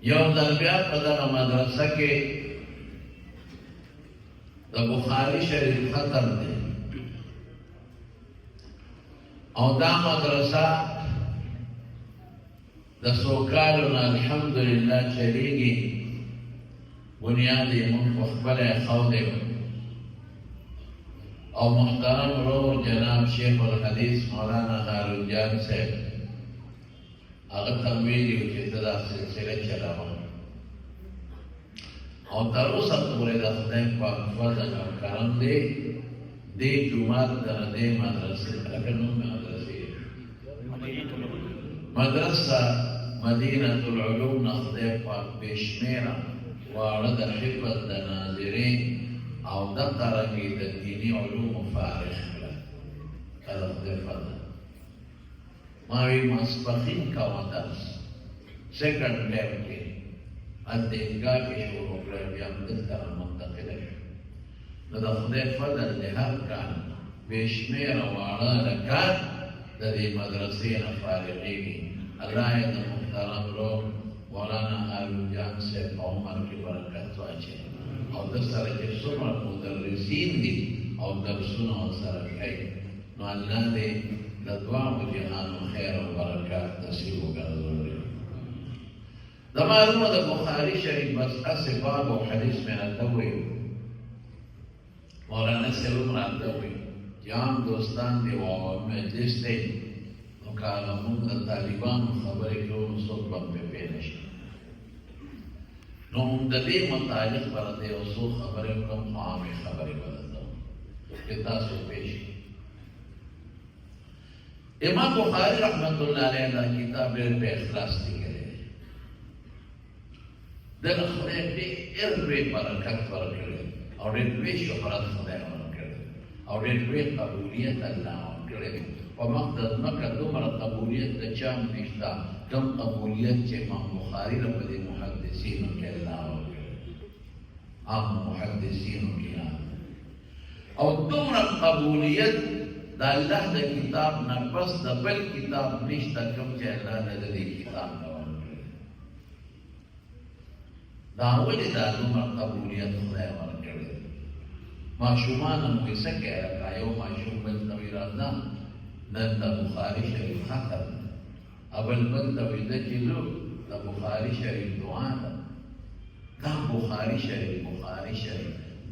یو ځل بیا په دغه مدرسه کې د بخاري شریف ختم دی او دا مدرسه د څو کالو نه الحمدلله چلیږي بنیاد یې موږ په خپله ایښودی او محترم ورور جناب شیخ الحدیث مولانا هارون جان صاحب هغه ته ویلي وو چې ته دا سلسله چلوه او تر اوسه پورې د خدای پاک فضل او کرم دی دې جومات د دې مدرسې هغه نوم مدرسې مدرسه مدینة العلوم نه خدای پاک بې شمېره واړه د حفظ د ناظرین او دغه رنګې د دیني علومو فارغ کړه دا خدای فضل ما وی ماسپښین کوه درس سیکنډ ټرم کې هلته عیدګاه کې شروع کړه بیا هم دلته رامنتقله شو نو د خدای فضل د هر کال بې شمېره واړه رکان د دې مدرسې نه فارغېږي الله یې د محترم ورور مولانا هارون جان صاحب په عمر کې برکت واچوي او در سره چې څومره مدرسین دي او درسونه ورسره کوي نو الله دې د دواړو جهانو خیر او برکات نصیب وګرځوي دا معلومه د بخاري شریف بس هسې باب او حدیث مې راته وویل مولانا صاحب هم راته وویل چې عام دوستان دي او مجلس دی نو که هغه مونږ د طالبانو خبرې کوو نو څوک به هم پرې پوه نه شي نو د دې متعلق به راته یو څو خبرې وکړم خو عامې خبرې به درته وم چې تاسو پوه شئ امام بخاری رحمت الله علیه دا کتاب ډېر په اخلاص لیکلی دی دغه خدای ډېر لوی برکت ورکړی او ډېر لوی شهرت خدای ورکړی او ډېر لوی قبولیت الله ورکړی په مخ د ځمکه دومره قبولیت د چا هم نشته کوم قبولیت چې امام بخاري له په دې محدثینو کې الله ورکړی عام محدثینو کې او دومره قبولیت د الله د کتاب نه پس د بل کتاب نشته کوم چې الله د دې کتاب نه ورکړي دا ولې دا دومره قبولیت خدای ورکړي ماشومان هم کیسه کوي لکه یو ماشوم بل ته وایي راځه نن د بخاري شریف ختم اول بل ته وایي ده چې لو د بخاري شریف دعا ده دا بخاري شریف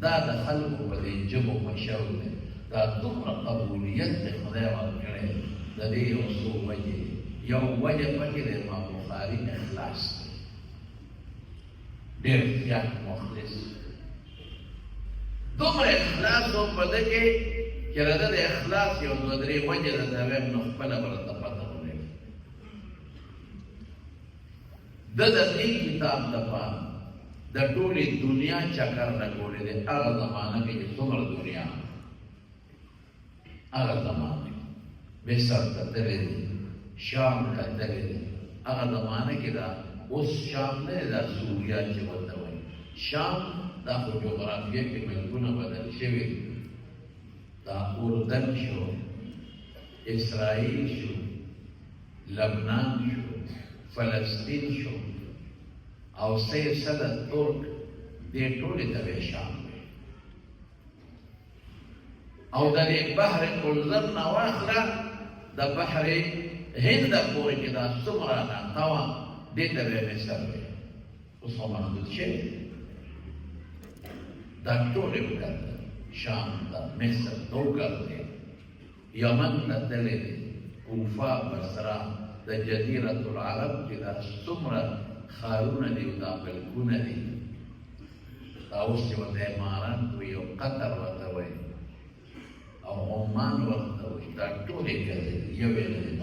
دا د خلکو په دې ژبو مشهور دی دا دومره قبولیت د خدای ورکړی د دې یو څو وجې یو وجه پکې د امام بخاري اخلاص ډېر زیات مخلص دومره اخلاص و په ده کې چې د ده د اخلاص یو دوه درې وجې ده د هغه نو خپله به راته پته ولګي ده د دې کتاب دپاره د ټولې دنیا چکر لګولی دی هغه زمانه کې چې څومره دنیا هغه زمانه مصر ته تللی دی شام ته تللی دی هغه زمانه کې دا اوس شام نه دی دا سوریه چې ورته وایي شام دا خو جغرافیه کې ملکونه بدل شوي دا اردن شو اسرائیل شو لبنان شو فلسطین شو او سلسله ترک دې ټولې ته به شام او د دې بحر کلزم نه واخله د بحر هند پورې کې دا څومره ناحقه وه دې ته به مصر وي اوس خو محدود شوي دا ټولې وکتل شام ته مصر ته وکتلې یمن ته تللی دی کوفه بصره د جزیرة العرب کې دا څومره خارونه دي او دا ملکونه دي دا اوس چې ورته امارات وایي او قطر ورته وایي او عمان ورته وایي دا ټولې ښځې دي یوې نه دي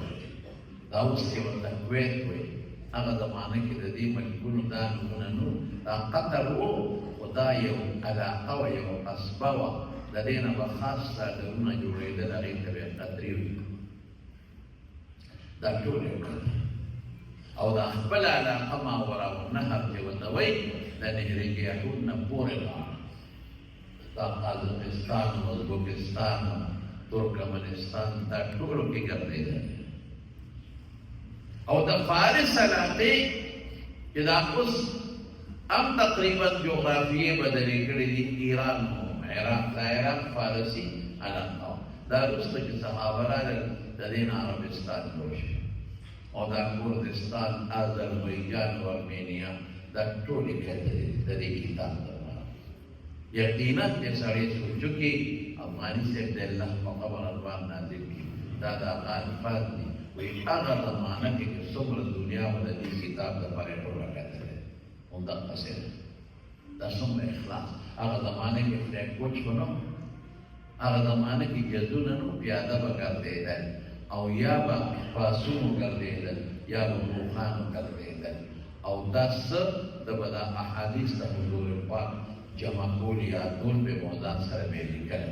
دا اوس چې ورته کویت وایي هغه زمانه کې د دې ملکونو دا نومونه نه دا قطر و خو دا یو علاقه وه یو قصبه وه د دې نه به خاص څادرونه جوړېدل هغې ته به یې قطرې وي دا ټولې وکړه او دا خپل علاقه ماورا النهر چې ورته وایي د نهرګیاهون نه پورې لاړه دا قازقستان ازبکستان ترکمنستان دا ټولو کې ګرځېدل او د فارس علاقې چې دا اوس هم تقریبا جغرافیې بدلې کړې دي. ایران و عراق، دا عراق فارسي علاق و دا وروسته چې صحابه راغلل د دې نه عربستان جوړ شو او دا کردستان، آذربایجان او ارمینیا دا ټولې کتلې د دې کتاب دپاره. یقینا چې سړی سوچو کې افغاني صاحب د الله په قبر ارباب نازل کړي دا د هغه الفاظ دي. وایي هغه زمانه کې چې څومره دنیا و د دې کتاب دپاره ټوله کتلې همدقسې ده. دا څومره اخلاص. هغه زمانه کې فلیک کوچ و نه، هغه زمانه کې جزونه نه، پیاده به ګرځېدل او یا به پاسونو ګرځېدل یا به روښانو ګرځېدل او دا څه د به دا احادیث د حضور پاک جمع کول یا ټول به موضوع سره به لیکل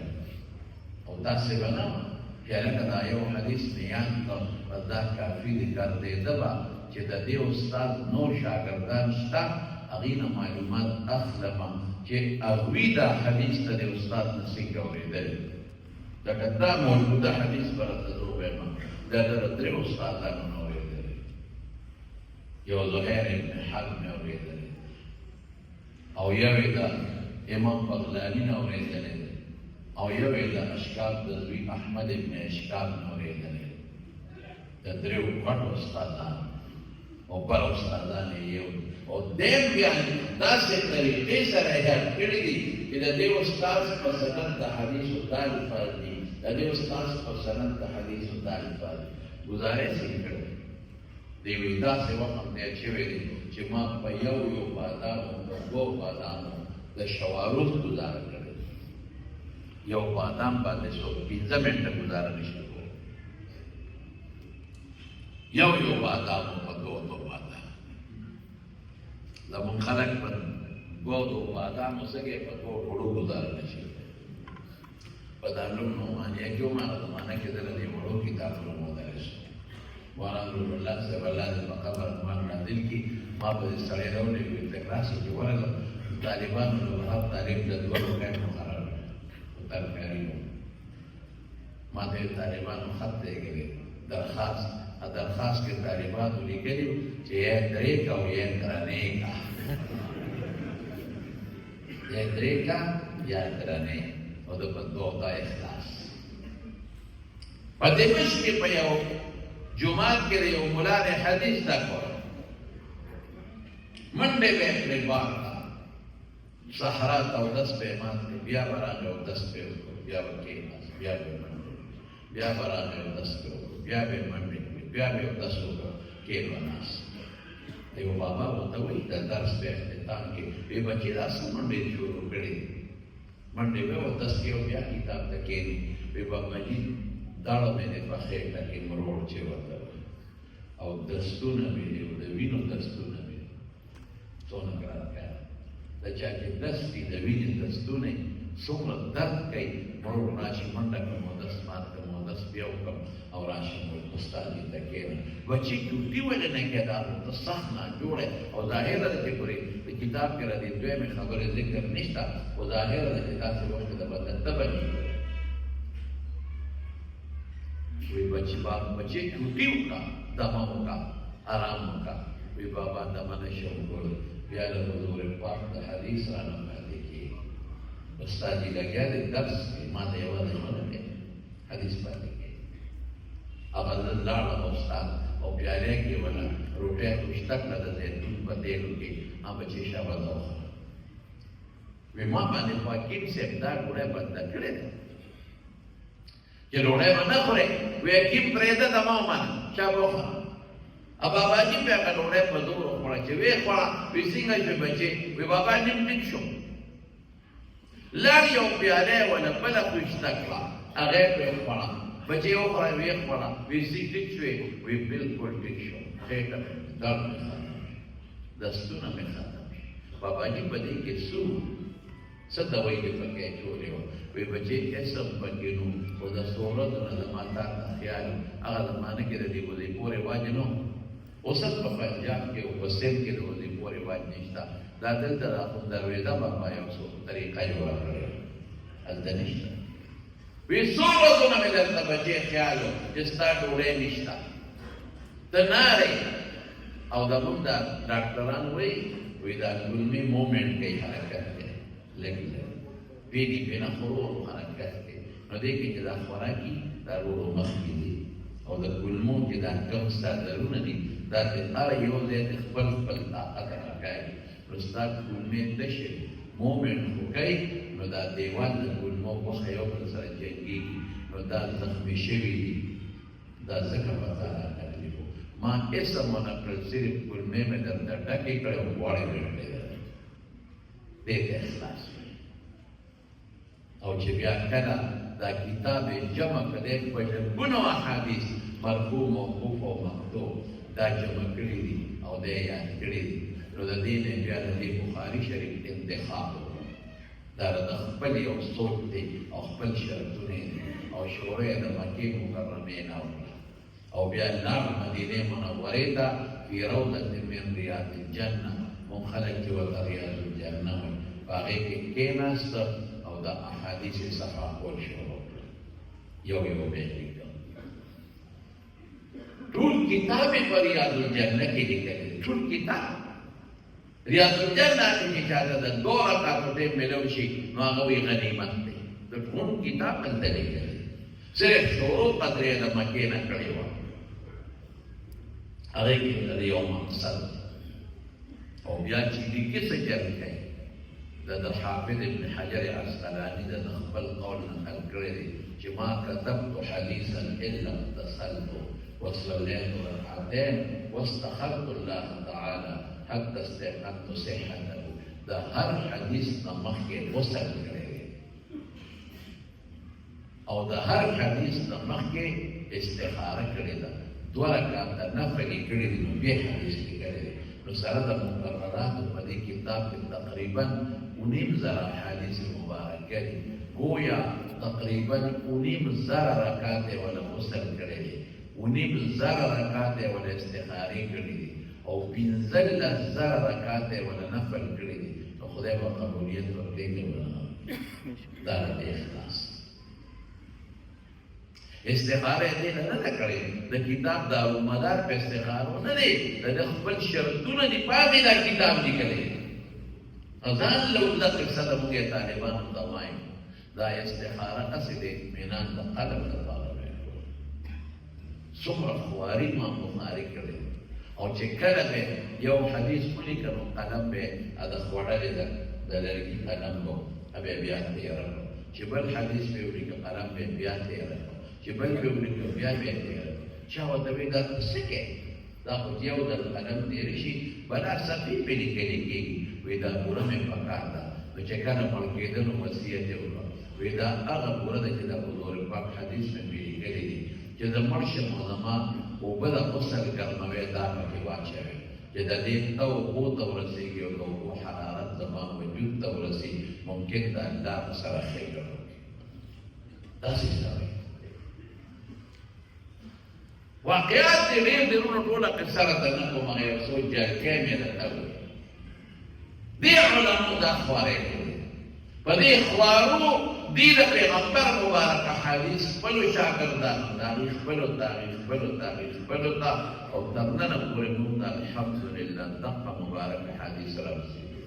او داسې به نه چې هلکه دا یو حدیث مې یاد کړ بس دا کافي دی. ګرځېده به چې د دې استاد نور شاګردان شته هغې نه معلومات اخلمه چې هغوی دا حدیث ته د استاد نه څنګه اورېدلی. لکه دا موجوده حدیث به راته زه ووایم دا د درې استادانو نه اورېدلی. یو زهیر ابن حرب مې اورېدلی او یو یې د امام بغلاني نه اورېدلی او یو یې د اشکاب د زوی احمد ابن اشکاب نه اورېدلی. د دریو غټو استادانو او بل استادان یې یو او دیم بیا داسې طریقې سره یاد کړي دي چې د دې استاد په سند د حدیثو دا الفاظ دي، د دې استاد په سند د حدیثو دا الفاظ دي. ګزارش یې کړی دی وایي داسې وخت هم دی شوی دی چې ما په یو بادامو په دوو بادامو د شواروز ګزاره کړې. یو بادام باندې څوک 15 منټه ګزاره نشي کولی. یو بادامو په دوو بادامو زمونږ خلک په دوو بادامو څنګه په دوو وړو ګزاره نشي کولی. په دارالعلوم نعمانیه کې هم هغه زمانه کې دله دې وړو کتابونو مدرس مولانا نور الله صاحب الله دې په قبر مان نازل کړي. ما په دې سړی راولې وي د کلاسو کې ورغلم طالبانو د وهاب طالب د 2 روپۍ مقرر په ترکاري ما ته طالبانو خط لیکلی درخواست کې طالبانو لیکلي چې یا درې کا او یا درنې کا یا درې کا یا درنې او د بدو تا اخلاص. په دمشق کې په یو جمعات کې یو مولا نے حدیث دا کړ منډه به کړې بار صحرا او دس په مان بیا برابر او دس په بیا وکي بیا به منډه بیا برابر او دس په بیا به منډه بیا به دس کې وناس. دیو بابا وته وی د درس په اختتام کې به بچی راس منډه شروع کړې. منډه به دس کې بیا کتاب ته کې به بابا جی داړه مې په خېټه کې مروړ چې وته او دستونه مې د وینو دستونه مې څونه ګران کړه. د چا چې دستي د وینې دستونه څومره درد کوي مروړ راشي منډه کوم دست مات کوم دست بیا وکړم او راشي استاد دې ته کېنه بچي ډیوټي ولې نه کېدا ته صح نه جوړه او ظاهره دې پورې د کتاب کې را دي دوی مې خبره ذکر نشته او ظاهره دې تاسو وخت د بدن تبني وی بچی باپ بچی ټوټي وکړه دمه وکړه آرام وکړه. وی بابا دمه نشو وکړ بیا له حضور پاک د حدیث را نه پاتې کېږي. استاد یې لګیا دی درس کې ما ته یوازې ونه دی حدیث پاتې کېږي. هغه زه لاړم استاد او پیالې کې ونه روټۍ خوشته کړه د زیتون په تېلو کې ما بچې شاباس وخوړه. وی ما باندې خو حکیم صاحب دا ګوړی بنده کړې ده چې ډوډۍ به نه خورې. وی حکیم پرېږده د ما ومنه چا به وخوړه. باباجي په هغه ډوډۍ په زور وخوړه چې ویې خوړه. وی څنګه شوې بچې؟ وی بابا نیم ټیک شو. لاړ یو پیاله یې ونه بله خوشته کړه هغه یې پرې خوړه. بچې وخوړه ویې خوړه. وی څه ټیک شوې؟ وی بلکل ټیک شو. خېټه مې درد مې ختم شو دستونه مې ختم شو. باباجي په دې کې څه څه دوایي دې پکې اچولې وه. وی بچې اسم پکې نو خو د څو ورځو نه زما تا ته خیال هغه زمانه کې د دې وظیفو رواج نه و. اوس هم په پنجاب کې او په سند کې د وظیفو رواج نشته. دا دلته د اخندرویزه بابا یو څو طریقه جوړه کړې هلته نشته. وی څو ورځونه مې درته بچې خیال و چې ستا ډوډۍ نشته ته نارې او دا موږ دا ډاکټران وایي دا کولمې مومنټ کوي، حرکت کوي، لږ لږ پیډي پې نه خو ورو حرکت کوي. نو دې کې چې دا خوراکي دا ورو مخکې دي او د کولمو چې دا کم څادرونه دي دا د هر یو ځای د خپل خپل طاقت راکوي. نو ستا کولمې تشې مومنټ خو کوي، نو دا دیوال د کولمو غوښه یو بل سره جنګېږي، نو دا زخمي شوي دي. دا ځکه په تا راغلي وو. ما اسم ونه کړل، صرف کولمې مې درته ډکې کړې او غواړې مې کړې ده. دې ته اخلاص وایي. او چې بیا کله دا کتاب جمع کړی په ډېرګونو احادیث مرفوع موقوف او مقطوع دا جمع کړي دي او دا یې یاد کړي دي، نو د دې نه بیا د دې بخاري شریف انتخاب وکړو. دا د خپل یو سوچ دی او خپل شرطونه دي او شروع یې د مکې مکرمې نه وکړه او بیا لاړ مدینې منورې ته فی روضة من ریاض الجنة. مونږ خلک چې ورته ریاض الجنة وایي، په هغې کې کېناسته او د احادیث صفحه کول شروع کړه، یو یو به یې لیکل. ټول کتاب یې په ریاض الجنه کې لیکلی دی، ټول کتاب ریاض الجنه کې چې چاته د 2 رکعاتو ټیم میلاو شي نو هغه وایي غنیمت دی. د ټول کتاب هلته لیکلی دی، صرف شروع قدرې د مکې نه کړې وه. هغې کې د یو مقصد او بیا چې لیکي څه جرم کوي. د حافظ ابن حجر عسقلاني د خپل قول نقل کړی دی چې ما كتبت حديثا الا اتصلت وصليت ركعتين واستخرت الله تعالى حتى استيقنت صحته. د هر حدیث نه مخکې غسل کړی دی او د هر حدیث نه مخکې استخاره کړې ده، 2 رکعاته نفل یې کړي دي، نو بیا حدیث کې کړی دی. نو سره د مقرراتو په دې کتاب کې تقریبا 19,000 احادیث مبارکه دي. گویا تقریبا 19,000 رکعات یې ولا غسل کړی دی، 19,000 رکعات یې ولا استخارې کړي دي او 15,000 رکعات یې ولا نفل کړي دي. نو خدای به قبولیت ورکړي که ونه؟ دا د اخلاص استخاره دې نه ده کړې. د کتاب دارالمدار په استخارو نه دی، د خپل شرطونه دي، په هغې دا کتاب لیکلی. ځان له اوږده قصه ده، موږ یې طالبانو ته وایو دا استخاره هسې د اطمینان د قلم لپاره ویل کړو. څومره خواري ما بخاري کړی او چې کله به یو حدیث ولیکه نو قلم به د خوړلې ده، د لرګي قلم به بیا تېره کړو. چې بل حدیث به ولیکه قلم به بیا تېره کړو، چې بل به ولیکه بیا به تېره کړو. چا ورته وایي دا ته څه کوې؟ دا خو یو ځل قلم تېره شي بلا صفحې پې لیکلې کېږي. وایي دا پوره مې پکار ده. نو چې کله مړ کېده نو وصیت یې وکړه، وایي دا هغه پوره ده چې د حضور پاک حدیث مې پې لیکلي دي چې د مړ شم او زما اوبه د غسل ګرموي دا پکې واچوي، چې د دې اوبو ته ورسېږي او د اوبو حرارت زما وجود ته ورسېږي، ممکن د الله سره ښېګړه وکړي. داسې سره واقعات دې ډېر دي، وروڼو ټوله قصه راته نه کوم، هغه یو څو جلکې مې درته وویل. دې علماو دا خوارۍ کړې، په دې خوارو دې د پیغمبر مبارک حدیث خپلو شاګردانو ته او تر ننه پورې موږ ته الحمدلله دغه مبارک حدیث رارسېږي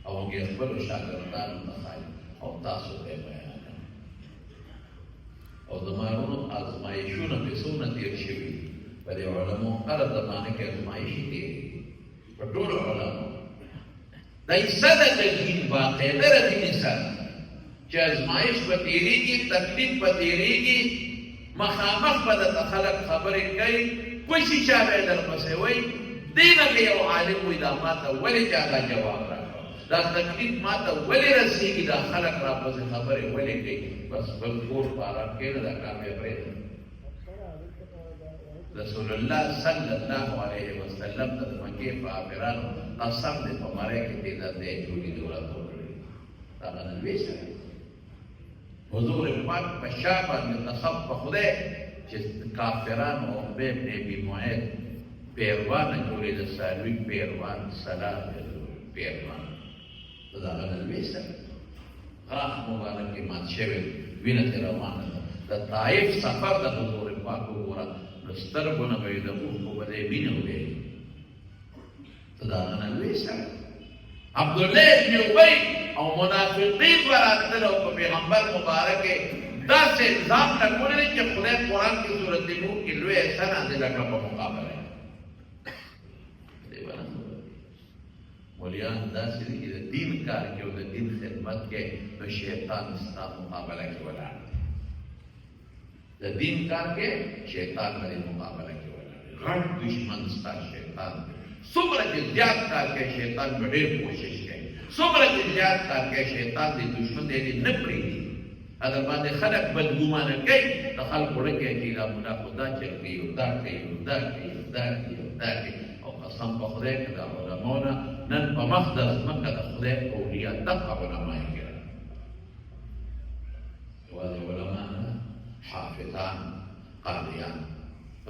او موږ یې خپلو شاګردانو ته ښایو او تاسو ته یې بیان کړو. او زما وروڼو ازمایښونه پې څومره تېر شوي دي، په دې علمو هره زمانه کې ازمایښې تېرېږي په ټولو علمو. دا حصه ده د دین، باقاعده د دین حصه ده چې ازمایش به تېرېږي، تکلیف به تېرېږي، مخامخ به درته خلک خبرې کوي، کوم شي چا به یې درپسې وایي. دې نه که یو عالم وایي دا ما ته ولې چا دا جواب راکړو، دا تکلیف ما ته ولې رسېږي، دا خلک راپسې خبرې ولې کوي، بس بل کور په آرام کښېنه، دا کار بیا پرېږده. رسول الله صلی الله علیه وسلم ته د مکې کافرانو قسم دی په مری کې دې دندې جوړېدو راته وکړې. دا به نن ویې سره حضور پاک په شا باندې قسم په خدای چې کافرانو عقبه ابن ابي معيط پیروانه جوړېده، څاروي پیروان، سلام پیروان. دا به نن ویې سره غاښ مبارک کې مات شوی، وینه ترې روانه ده. د طایف سفر د حضور پاک وګوره، نو سترګو نه به یې د اوښکو به د یې وینه وبهېږي، تدانا الويسر عبد الله بن ابي او منافقين وراتلو په پیغمبر مبارک دا سے الزام نه کولې چې خدای قرآن کې سورۃ نور کې لوی احسان نازل کړ په مقابله دی ونه مولیان دا چې د دین کار کې او د دین خدمت کې نو شیطان ستاسو مقابله کې ولاړ د دین کار کې شیطان باندې مقابله کې ولاړ غټ دشمن ستاسو شیطان څومره چې زیات کار کې شیطان ډېر کوشش کوي څومره چې زیات کار کې شیطان د دشمن دې نه پریږدي اگر باندې خلق بدګمانه کوي د خلکو لکه چې لا مولا خدا چلوي او دا کوي او دا کوي او دا کوي او دا کوي او قسم په خدای کې دا علماونه نن په مقدس مکه د خدای اولیاء دغه علما یې کړل وهذه علماء حافظان قاضیان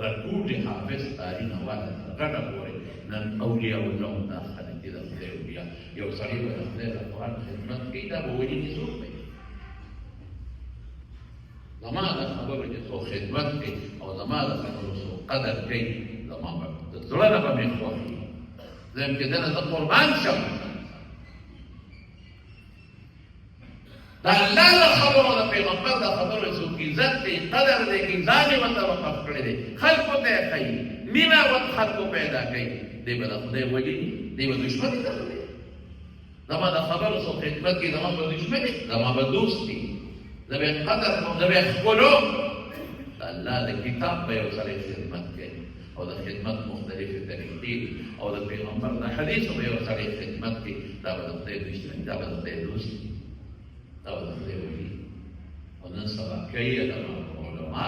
رټول حافظ تاريخ والا غټه پورې نن اولیاء الله داخله دي د خدای اولیاء یو سړی د خدای د قرآن خدمت کوي دا به ولې نه څوک دی زما د خبرو چې څو خدمت کوي او زما د خبرو څو قدر کوي زما د زړه نه به مې خوښي زم چې دنه زه قربان شم دا الله د خبرو د پیغمبر د خبرو څوک عزت دی قدر دی ځان یې ورته وقف کړی دی خلکو ته یې ښایي مینه ورته خلکو پیدا کوي دی به د خدای ولي دی به دشمن دی زما د خبرو څو خدمت کوي زما به دشمن دی زما به دوست دی زه به قدر کوم زه به ښکلو د الله د کتاب به یو سړی خدمت کوي او د خدمت مختلفې طریقې او د پیغمبر د حدیثو به یو سړی خدمت کوي دا به د خدای دشمن دا به د خدای دوست دی دا به د خدای ولي او نن سبا کوي علما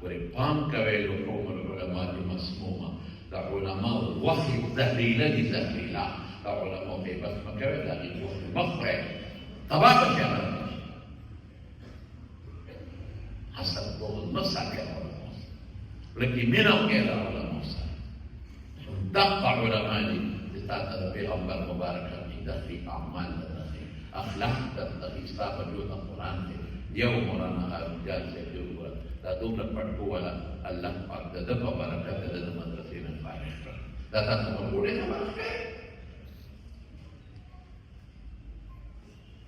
ورې پام کوئ د قوم العلماء مسمومه د علماو وحي زهریله دي زهریله د علماو غیبت مه کوئ د هغې وحي مه خورئ تباه به شي هغه حسد بغض مه ساتئ علماو لکې مینه وکړئ د علماو سره دغه علما دي چې تا ته د پیغمبر مبارک عقیده ښي اعمال درته ښي اخلاق درته ښي ستا په جو د قرآن دی یو مولانا هارون جان صاحب دی وګوره دا دومره پټ ووله الله پاک د ده په برکت د ده د مدرسې نه فارغ کړه دا تاسو په ګوډې خبره کوئ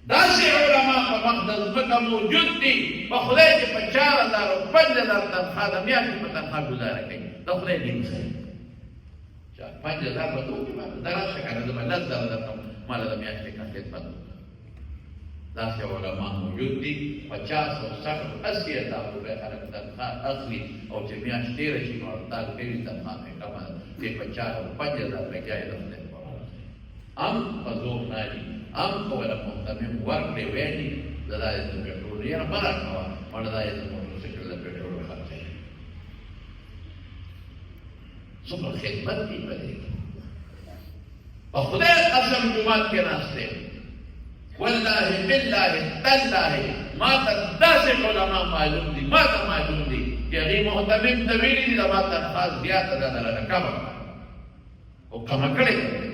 داسې علما په مقدس ځمکه موجود دي په خدای چې په 4000 او 5000 تنخوا د میاشتې په تنخوا ګزاره کوي د خدای دین ښایي 5000 به ته وکړي دا راشه که نه زه به 10,000 درکړم ماله د میاشتې کا خدمت داسې علما موجود دي 50 او 60 او 80,000 روپۍ خلک تنخوا اخلي او چې میاشت تېره شي نو هړتال کوي تنخوا مې کمه ده دې 50 او 50,000 لګیا یې د خدای په ام په زور نه دي ام کوله محتمم ورکړې ویلي زه دا یې د پېټرول یاره مه راکوه مړه دا یې د موټرسایکل د پېټرول خرڅوي څومره خدمت دي په دې په خدای قسم جومات کې ناست دی والله بالله تالله ما ته داسې علما معلوم دي ما ته معلوم دي چې هغې محتمم ته ویلي دي زما تنخوا زیاته ده درنه کمه او کمه کړې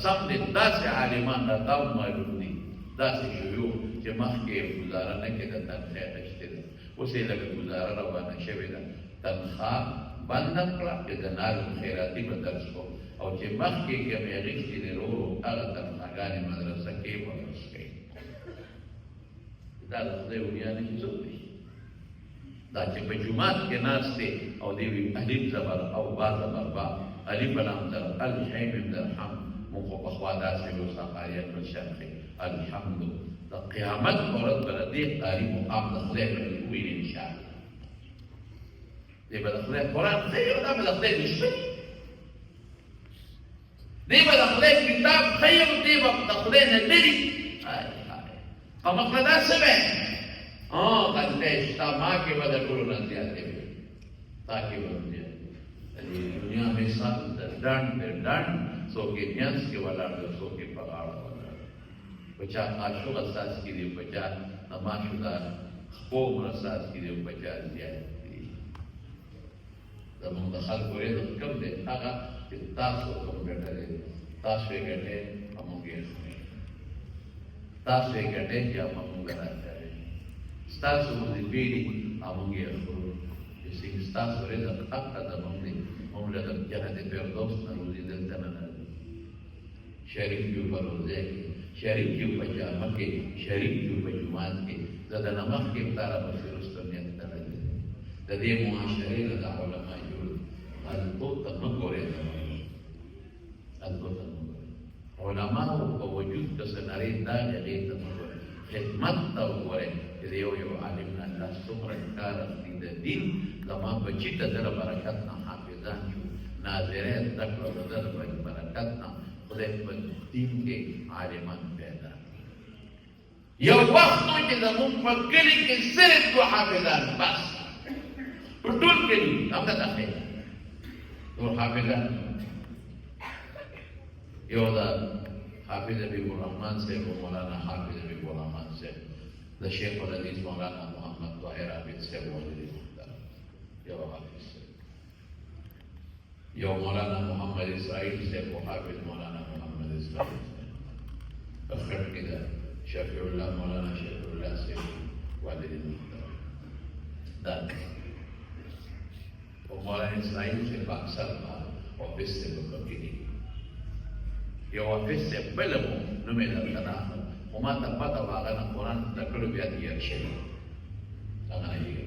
قسم دې داسې عالمان راته معلوم دي داسې شیوخ چې مخکې یې ګزاره نه کېده تنخوا اخیستې ده اوس یې لږه ګزاره روانه شوې ده تنخوا بنده کړه چې د ناظم خیراتي به درس کوم او چې مخکې کې مې اخیستې دي ورو ورو هغه تنخواګانې مدرسه کې به درس کوي دا د خدای اولیا نه چې څوک دی دا چې په جومات کې ناست دی او دی وي الف زبر او با زبر با الف لام در الحیم در حم مونږ خو پخوا داسې لوستا آیت الشرقي الحمد د قیامت په ورځ به د دې قاري مقام د خدای په وویني انشاءالله دی به د خدای قرآن ښایي او دا به د خدای دشمن دی به د خدای کتاب ښایي او دی به د خدای نه لري په مقصده څه وی غلطۍ شته ما کې به د ټولو نه زیاتې وي تا کې به هم زیاتې د دې دنیا مثال د ډنډ د ډنډ څوک یې منځ کې ولاړ دی څوک یې په غاړه ولاړ په چا عاشق اساس کې دی په چا نماشوده خوب اساس کې دی په چا زیات دي زمونږ د خلکو رزق کم دی هغه چې تاسو کوم ګټلی تاسو یې ګټئ همونږ یې خورئ تاسو یې ګټئ چې همونږ راچوئ ستاسو وظیفې دي همونږ یې خورو چې ستاسو رزق حق ته زمونږ دی جنت فردوس نه روزي دلته نه شریک یو په روزه کې شریک یو په جامه کې شریک یو په جومات کې زه د نمخ کې افطاره پسې رستم نیت ته راځي د دې معاشرې نه د علما جوړ البته ته مه ګورئ البته مه ګورئ علماو په وجود د سنارې دا هغې ته مه ګورئ خدمت ته وګورئ چې د یو عالم نه الله څومره کار اخلي د دین زما بچي ته د برکت نه حافظان شو ناظره زده کړه د ده د برکت نه خدای په دین کې عالمان پیدا یو وخت و چې زموږ په کلي کې صرف دوه حافظان بس په ټول کلي همدغه دی ټول حافظان یو د حافظ حبیب الرحمن صاحب و مولانا حافظ حبیب الرحمن صاحب د شیخ الحدیث مولانا محمد طاهر عابد صاحب والدی محترم یو حافظ یو مولانا محمد اسرائیل صاحب و حافظ مولانا محمد اسرائیل په خټ کې ده شفیع الله مولانا شفیع الله صاحب والدی محترم دا او مولانا اسرائیل صاحب اکثر آفس صاحب په کې دي یو آفس صاحب بل مو نومې درته راغله خو ما ته پته وه هغه نه قرآن زده کړو بیا تیار شوي هغه نه یې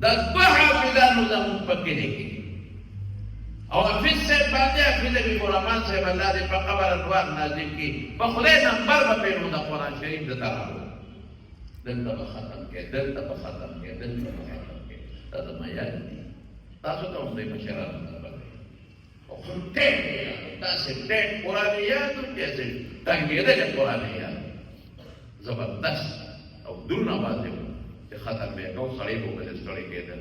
دا دوه حافظانو زموږ په کلي کې او حافظ صاحب باندې حافظ حبیب الرحمن صاحب الله دې په قبر انوار نازل کړي په خدای نمبر به پېرو د قرآن شریف د راغلو دلته به ختم کړي دلته به ختم کړي دلته به ختم کړي دا زما یاد دي تاسو ته هم دوی مشرانو ته او خو ټیټ داسې ټیټ قرآن یاد و داسې ټنګېدلی قرآن یاد زبردست او دونه واضح و چې ختم به یې کو سړی به ورپسې ستړی کېدل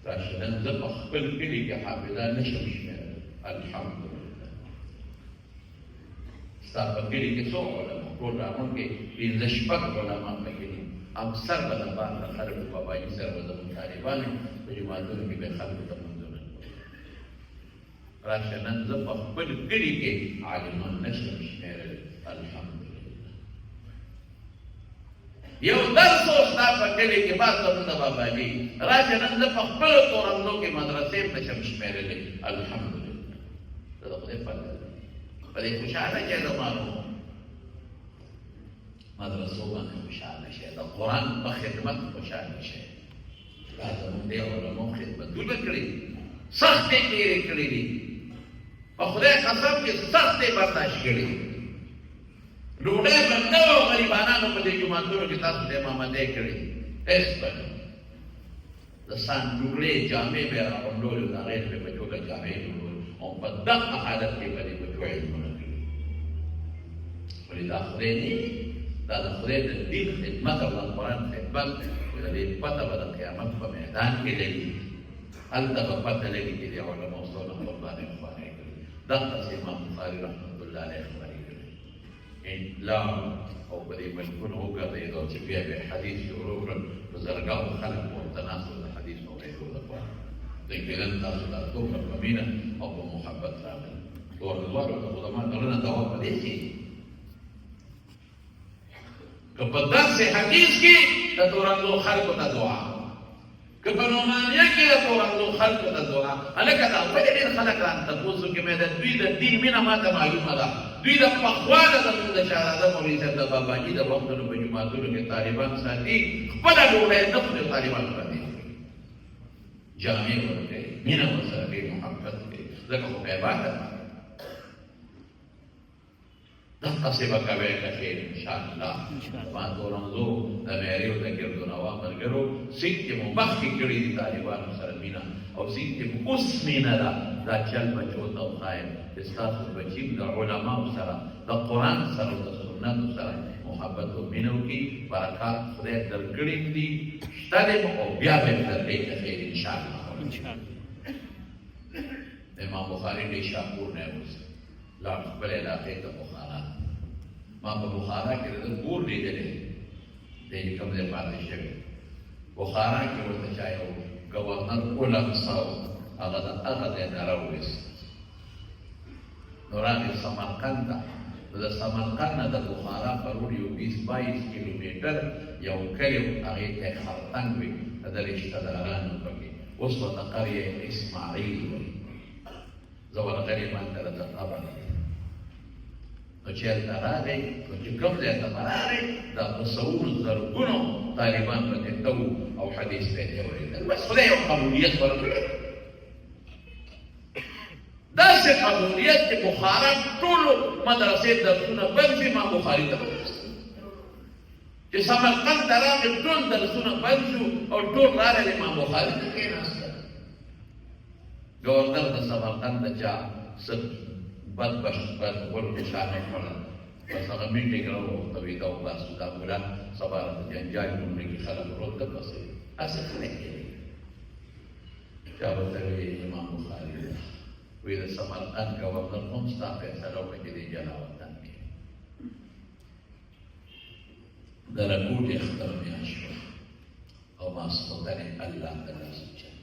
راشه نن زه په خپل کلي کې حافظان نشم شمېرلی الحمدلله ستا په کلي کې څو علما ټول رامون کې پنځه شپږ علما پکې دي اکثر به د بار د خلکو باباجي سره به زموږ طالبان په جوماتونو کې به خلکو ته منځونه راشه نن زه په خپل کلي کې عالمان نشم شمېرلی الحمدلله یو درس و ستا په کلي کې بس زموږ د باباجي راشه نن زه په خپلو تورندو کې مدرسې نشم شمېرلی الحمدلله زه د خدای فضل په دې خوشحاله چې زمانو مدرسو باندې خوشحاله شي د قرآن په خدمت خوشحاله شي دا زموږ د علماو خدمتونه کړي سختې تېرې کړي دي په خدای قسم چې سختې برداشت کړي ډوډۍ به نه وه غریبانانو په دې جوماتونو کې تاسو د امامتۍ کړي هېڅ به نه د سان ډوډۍ جامې به یې راغونډولې د هغې به بچو ته جامې ډوډول او په دغه حالت کې به دې بچو علمونه کړي ولې دا خدای نه دا د خدای د دین خدمت او د قرآن خدمت د دې پته به د قیامت په میدان کې لګي هلته به پته لګي چې د علماو څونه قربانۍ خوانۍ کړي دغسې امام بخاري رحمت الله علیه خبرې کړي لاړ او په دې ملکونه وګرځېد او چې بیا به یې حدیث شروع کړل په زرګاو خلک ورته ناست وو د حدیث اورېدو لپاره دوی کېدل تاسو ته دومره په مینه او په محبت راغلل دواړو ته خو زما زړونه دوا په دې کې که په داسې حدیث کې د تورندو خلکو ته دعا که په نعمانیه کې د تورندو خلکو ته دعا هلکه دا ولې ډېر خلک رانه تپوس وکړي مې د دوی د دین مینه ماته معلومه ده دوی د پخوا د زموږ د شهزاده مولوي صاحب د باباجي د وختونو په جوماتونو کې طالبان ساتي خپله ډوډۍ نه خوري طالبان باندې جامې ورکوي مینه ورسره کوي محبت کوي ځکه خو عبادت دغسې به کوې که خیر انشاءالله ما تورنځو د معیاري او د ګردونوا ملګرو سیک چې مو مخکې کړي دي طالبانو سره مینه او سیک چې اوس مینه ده دا چل بچو ته وښایم چې ستاسو بچي د علماو سره د قرآن سره او د سنتو سره محبت او مینه وکړي برکات خدای درکړي دي شته دی او بیا به یې درکړي که خیر انشاءالله امام بخاري ډېر شاپور نه اوس لاړ خپل علاقې ته بخارا ما په بخارا کې د کور لیدلی دی چې کوم ځای پاتې شوی بخارا کې ورته چا یو ګورنر اولمسا و هغه د هغه ځای نه راوویست نو راغی سمرقند ته نو د سمرقند نه د بخارا په روډ یو 20-22 کیلومیټر یو کلی و هغې ته یې خرطنګ وي د ده رشته دارانو پکې اوس ورته قريه اسماعیل وایي. زه ورغلی ما ته راته قبر دی. نو چې هلته راغی، نو چې کوم ځای ته به راغی، دا په سوو زرګونو طالبان پکې ته وو او حدیث به یې اورېدل. بس خدای یو قبولیت ورکړی، داسې قبولیت چې بخارا ټولو مدرسې درسونه بند شي، ما بخاري ته چې سمرقند ته راغی ټول درسونه بند شو او ټول راغلی ما بخاري ته کېناستل. گورنر د سمرقند د چا څه بد ورته شانې کړل، بس هغه میټینګ راووته وي دا وباسو دا ګوره سبا راته جنجال جوړوي کې خلک ورته درپسې هسې څه نه کېږي. چا ورته ویې امام بخاري وی د سمرقند گورنر هم ستا فیصله وکړه چې دې جلا وطن کې د رکوټ اختر میاشت وه او ماسخوتن یې الله ته لاس اوچت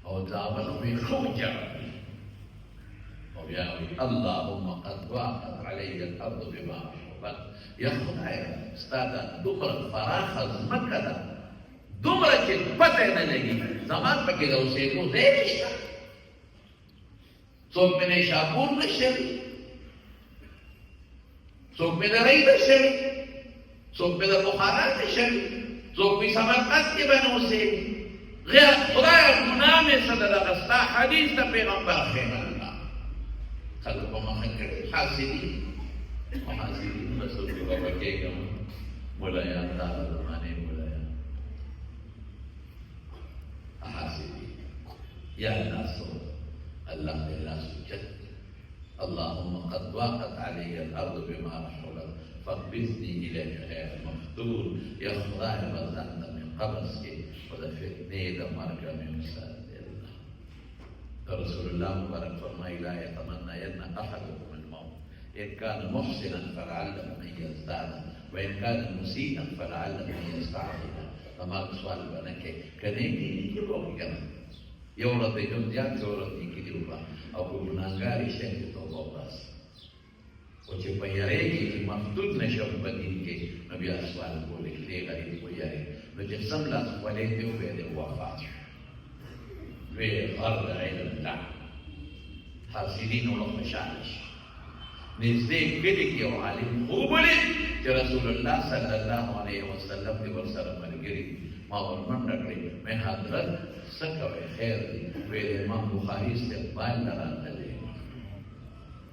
او زامنو مې ښه وجاړل او بیا وی اللهم قد ضاقت علی الارض بما رحبت. یا خدایه ستا دا دومره پراخه ځمکه ده، دومره چې پته یې نه لګي زمان پکې د اوسېدو ځای نشته، څوک مې نیشاپور نه شوي، څوک مې د ری نه شوي، څوک مې د بخارا نه شوي، څوک مې سمرقند کې به نه اوسېږي. غیر خدایه ګناه مې څه ده دغه ستا حدیث د پیغمبر خیمه الله خلک به مخه کړي حاسدین محاسدین به څوک به کېږم ملایان دا د زمانې ملایان حاسدین یا ناسو الله دې لاس اوچت اللهم قد ضاقت علی الارض بما رحبت فاقبضني الیک غیر مفتون. یا خدای به ځان ته مې قبض کړي و د فتنې د مرګ مې وساتي. الله رسول الله مبارک فرمایي لا یتمنین احدکم الموت ان کان محسنا فلعله ان یزداد وان کان مسیئا فلعله ان یستعفف. زما سوال به نه کوي که نیکي نیکي به وکړم، یو ورځ یې کوم زیات څه ورځ نیکي دې وکړه او که ګناهګار یې شی چې توبه وباسي او چې په یارۍ کې چې محدود نه شم په دین کې نو بیا سوال کولی چې دې غریب ویارې نو چې سملاس خولې ته وویې دی وفات شو. ویې غر د علم ده حاصلین وړه خوشحاله شي. نږدې کلي کې یو عالم خوب ولید چې رسول الله صلی الله علیه وسلم دې ورسره ملګري ما ورمنډه کړې مې حضرت څه کوئ خیر دی؟ ویې د امام بخاري استقبال نه راغلی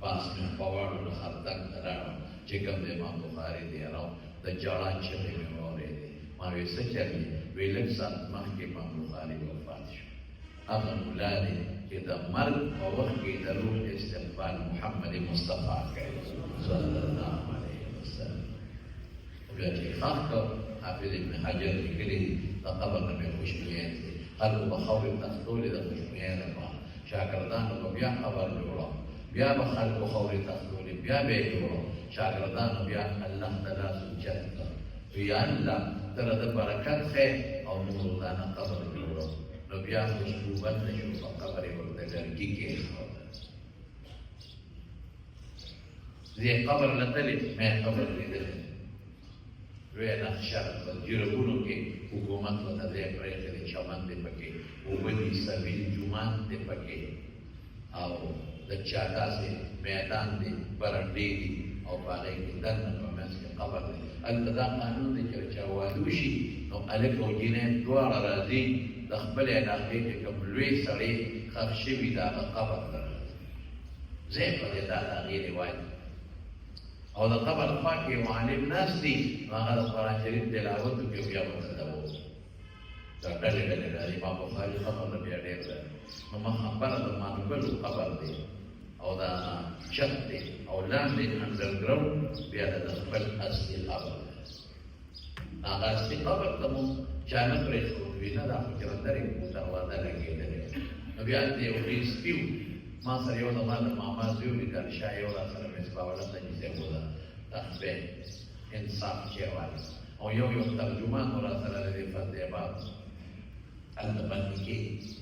پاس مې په واړو د خردک ته راغلم چې کوم د امام بخاري دی راو د ژړا چغې مې واورېدې. ما ویې څه چل دی؟ ویې لږ ساعت مخکې امام بخاري وفات شو. هغه ملا دی چې د مرګ په وخت کې د روح استقبال محمد مصطفی کوي صلی الله علیه وسلم. بیا چې ښخ کړ حافظ ابن حجر لیکلي دي د قبر نه مې خوشبویان دي، خلکو به خاورې تختولې د خوشبویۍ لپاره، شاګردانو به بیا قبر جوړه، بیا به خلکو خاورې تختولې، بیا به یې جوړه، شاګردانو بیا الله ته لاس اوچت کړ وی یا الله ته د برکت خیر او نورانه قبر جوړه. نو بیا خوشبو بند شو په قبر یې ورته لرګي کېښوده. زه قبر لتلې مې قبر لیدلی ویې نقشه په جرګونو کې حکومت ورته ځای پرېښی دی، چمن دی پکې، اوبه دي، سبیل جومات دی پکې او د چا داسې میدان دی، برنډې دي او په هغې کې دننه په منځ کې قبر دی. هلته دا قانون دی چې چا واده وشي نو هلک او جینۍ دواړه راځي د خپلې علاقې کې کوم لوی سړی ښخ شوي د هغه قبر ته راځي. ځای په دی دا د هغې روایت او د قبر خوا کې یو عالم ناست دي نو هغه د قرآن شریف تلاوت وکړي بیا ورته ته ووایي دا ډلې ډلې د امام بخاري قبر نه بیا ډېر ده نو ما خبره د مانګلو قبر دی او دا چت دی او لاندې انډرګراوند بیا د خپل اصلي قبر دی. هغه اصلي قبر ته مو چا نه پرېښودوي نه دا خو چې اندرې دروازه لګېدلې نو بیا هلته یو ډېر سپي و ما سره یو زما د ماما زوی ولیدل شاه یو را سره مصباح الحق نیسۍ و ده تخبې انصاف چې وایي او یو ترجمان و را سره د دې فضل باب هلته بندي کېږي.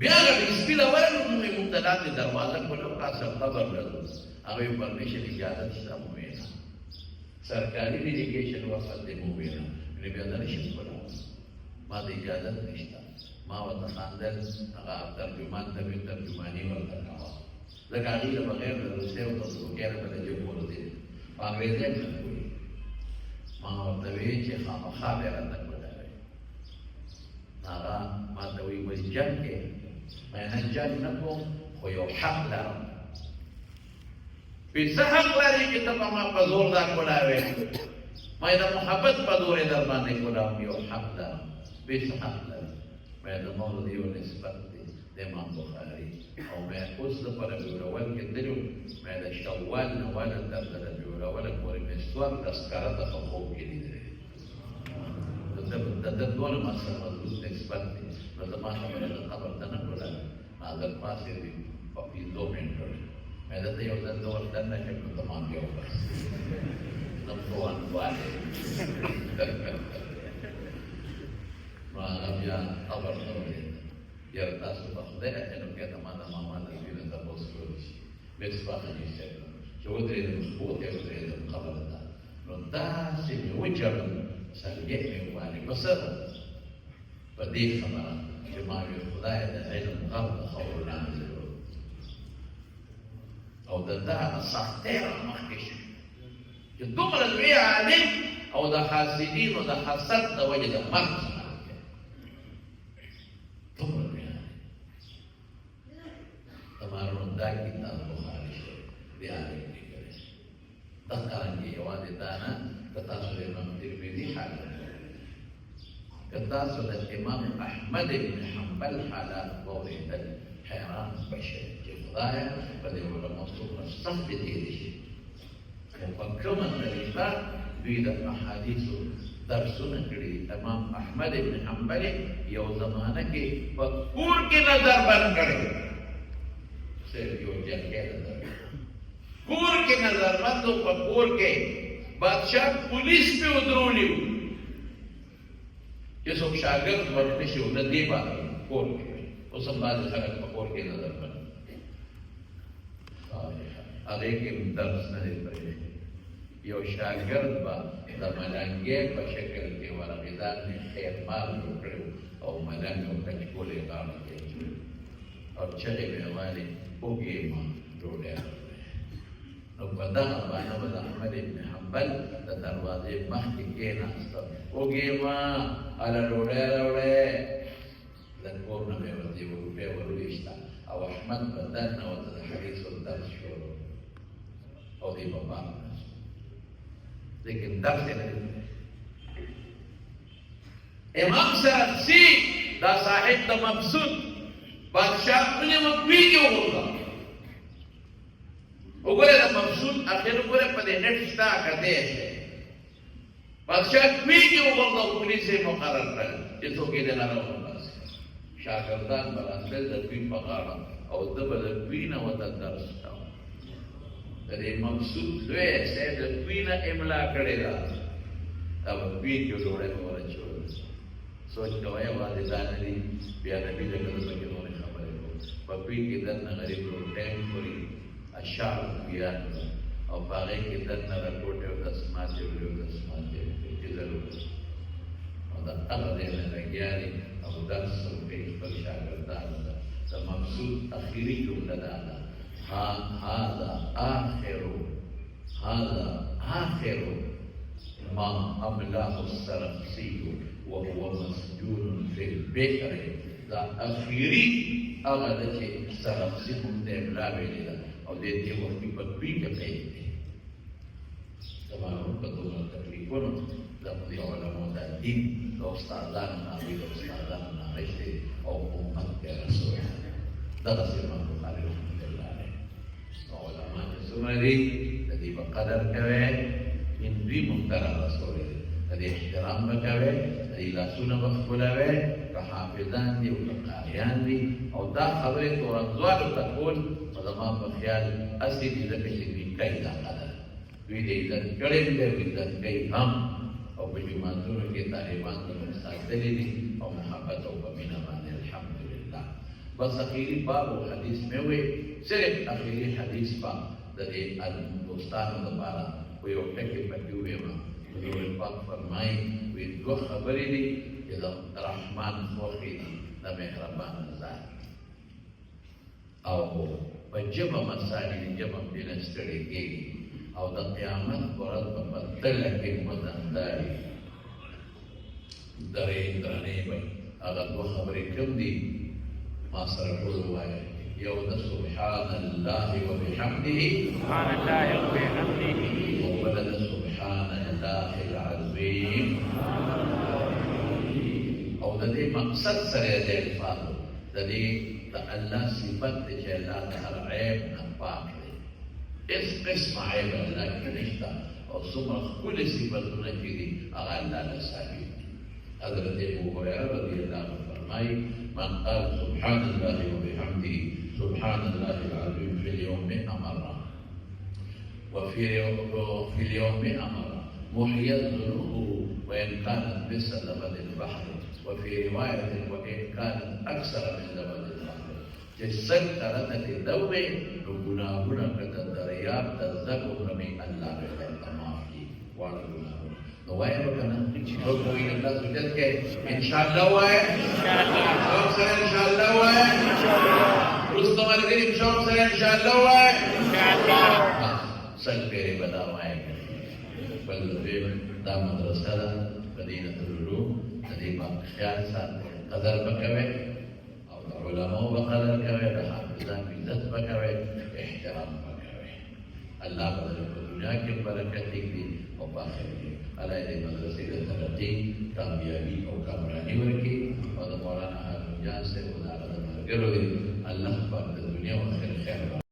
بیا هغه سپي له ورغلو نو مې موږ ته داسې دروازه کوله او تاسو قبر لرو هغه یې پرمیشن اجازه شته مو ویله سرکاري ډیلیګیشن وفد دی مو ویله نو بیا دا نشم کولی ما د اجازت نشته ما ورته خاندل هغه ترجمان ته مې ترجماني ورته کوه ځکه هغوی له بغیر د روسیې او ترکیې نه به د جمهور دی په انګرېزي هم نه پوهېږي ما ورته ویل چې خامخا به یې راته کولاوی هغه ما ته وایي وایي جنګ کې ما نه جنګ نه کوم خو یو حق لرم وایي څه حق لري چې ته به ما په زور دا کولاوی ما د محبت په زور یې در باندې کولاوم یو حق لرم وایي څه حق لرم ما د مولد یو نسبت دی د امام بخاري او ما اوس لپاره جوړول کې تلو ما د شوال نه والا تر د جوړول پورې مې څوار تذکره ته په خوب کې لیدلې د دونه ما سره مضبوط نسبت دی نو زما خبره د خبر ته نه کوله ما در پاسې دی په 15 منټو ما درته یو ځل زه ورته نه شم نو تمام بیا وبس نمبر 1 والے نو هغه بیا خبر ته ورغی یاره تاسو په خدای اعتنو کې ته ما د ماما د زوی نه تپوس کولی شي بیا څه حدیث صاحب چې ودرېدم پورته ودرېدم خبره ده نو داسې مې وچړل سلګۍ مې ووالې په څه په دې خبره چې ما ویل خدای د علم غر د خبرو لاندې او د ده هغه سختۍ رامخکې شي چې دومره لوی عالم او د حاسدینو د حسد د وجې د مرګ تمارون دا کتاب بخاری شریف بیا لیکلی کړی دا څنګه یوازې دا نه که تاسو د امام ترمذي حالت که تاسو د امام احمد بن حنبل حالات واورېدل حیران بشئ چې خدایه په دې علماء څومره سخت تېرې شي خو په کومه طریقه دوی د احادیثو درسونه کړي امام احمد بن حنبل یو زمانه کې په کور کې نظر بند کړی صرف یو جرګه نظر کور کې نظر بند و په کور کې بادشاہ پولیس پې ودرولی و چې څوک شاګرد ورته شي د دې باندې کور کې اوس هم بعضې خلک په کور کې نظر بند هغې کې درس نه دی پرېږدي یو شاګرد به د ملنګې په شکل کې ورغېدان مې خیر مال جوړ کړی او ملنګ او کچکول یې غاړه کې او چغې مې والې اوږې ما ډوډۍ نو په دغه باندې به د احمد بن حنبل د دروازې مخکې کېناسته اوږې ما هله ډوډۍ راوړې د کور نه مې ورته یوه روپۍ ورویشته او احمد به دننوته د حدیثو درس شروع او دی به باب لیکن درس یې نه امام سرخسی دا صاحب د مبسوط بادشاہ ونیوه کوی کې وغورځه وګوره د مبسوط اخر وګوره په دې نټ شته که دی بادشاہ کوی کې وغورځه او پولیس یې مقرر کړل چې څوک یې دننه راوباسي شاګردان به راتلل د کوی په غاړه او ده به د کوی نه ورته درس کاوه د دې مبسوط لوی صاحب د کوی نه املا کړې ده دا به کوی کې ډوډۍ به ورچول سوچ کوئ یوازې دا نه دي بیا نبي له کله پکې نورې خبرې کوو په کوی کې دننه غریب روټۍ خوري اشعار بیان او په هغې کې دننه راکوټې او دسماتې وړي او دسماتې چې ضرورت او د هغه ځای نه لګیا دي او درس ورکوي خپل شاګردانو ته د مقصود اخري جمله دا ده هذا آخر ما أملاه السرخسي وهو مسجون في البئر دا اخیری هغه ده چې سرخسي هم د املا ویلې ده او د دې وخت په دوی کې پیل دی زمانو په دومره تکلیفونو د علماء د دین د استادانو نه رښتې او امت کې رسول دغسې امام بخاري رحمة الله علیه او علما چې څومره دي د دې په قدر کوئ ان دوی محترم رسول دی د دې احترام به کوئ د دې لاسونه به ښکلوئ که حافظان دي او که قاریان دي او دا خبرې تورنځوالو ته کول په زما په خیال هسې دي ځکه چې دوی کوي دا قدر دوی د عزت کړی دی او عزت کوي هم او په جوماتونو کې طالبان زموږ ساتلي دي او محبت او په مینه باندې الحمدلله بس اخري باب او حدیث مې وویل صرف اخري حدیث به د دې دوستانو لپاره و یو ټکي پکې وویمه حضور پاک فرمایي وایي دوه خبرې دي دا رحمان خوخی دا مهربان ذات او په جبه مسالی جبه بلستړي کېږي او د قیامت ورځ په بدله کې مزنداري درې درنې وي هغه دوه خبرې کوم دي ما سره ټول وایي یو د سبحان الله وبحمده سبحان الله وبحمده او بل د سبحان الله العظیم او د دې مقصد سره د الفاظو د دې د الله صفت دی چې الله د هر عیب نه پاک دی هیڅ قسم عیب الله کې نشته او څومره ښکلي صفتونه چې دي هغه الله له ثابت دي حضرت ابو هريره رضی الله عنه فرمایي من قال سبحان الله وبحمده سبحان الله العظيم في اليوم 100 مرة وفي اليوم 100 مرة محيت ذنوبه وإن كانت مثل زبد البحر وفي رواية وإن كانت أكثر من زبد البحر جسد ترتك دوي ربنا هنا كتدرياب تزدقوا من الله بخير تمافي وعلى الله نوايا بكنا ربنا إلى الله سجدك إن شاء الله وين إن شاء الله وين رستم الكريم شوق سره ان شاء الله وای ان شاء الله سل پیری بداوای بل دې دا مدرسه ده مدینه العلوم دې ما خیال ساتي قدر وکوي او علماء وقدر کوي د حافظان عزت وکوي احترام وکوي الله بدل په دنیا کې برکت دې او په آخرت کې الله دې مدرسې ته ترقی کامیابی او کامرانی ورکړي او د مولانا هارون جان سے خدا الله پاک د دنیا او آخرت خیر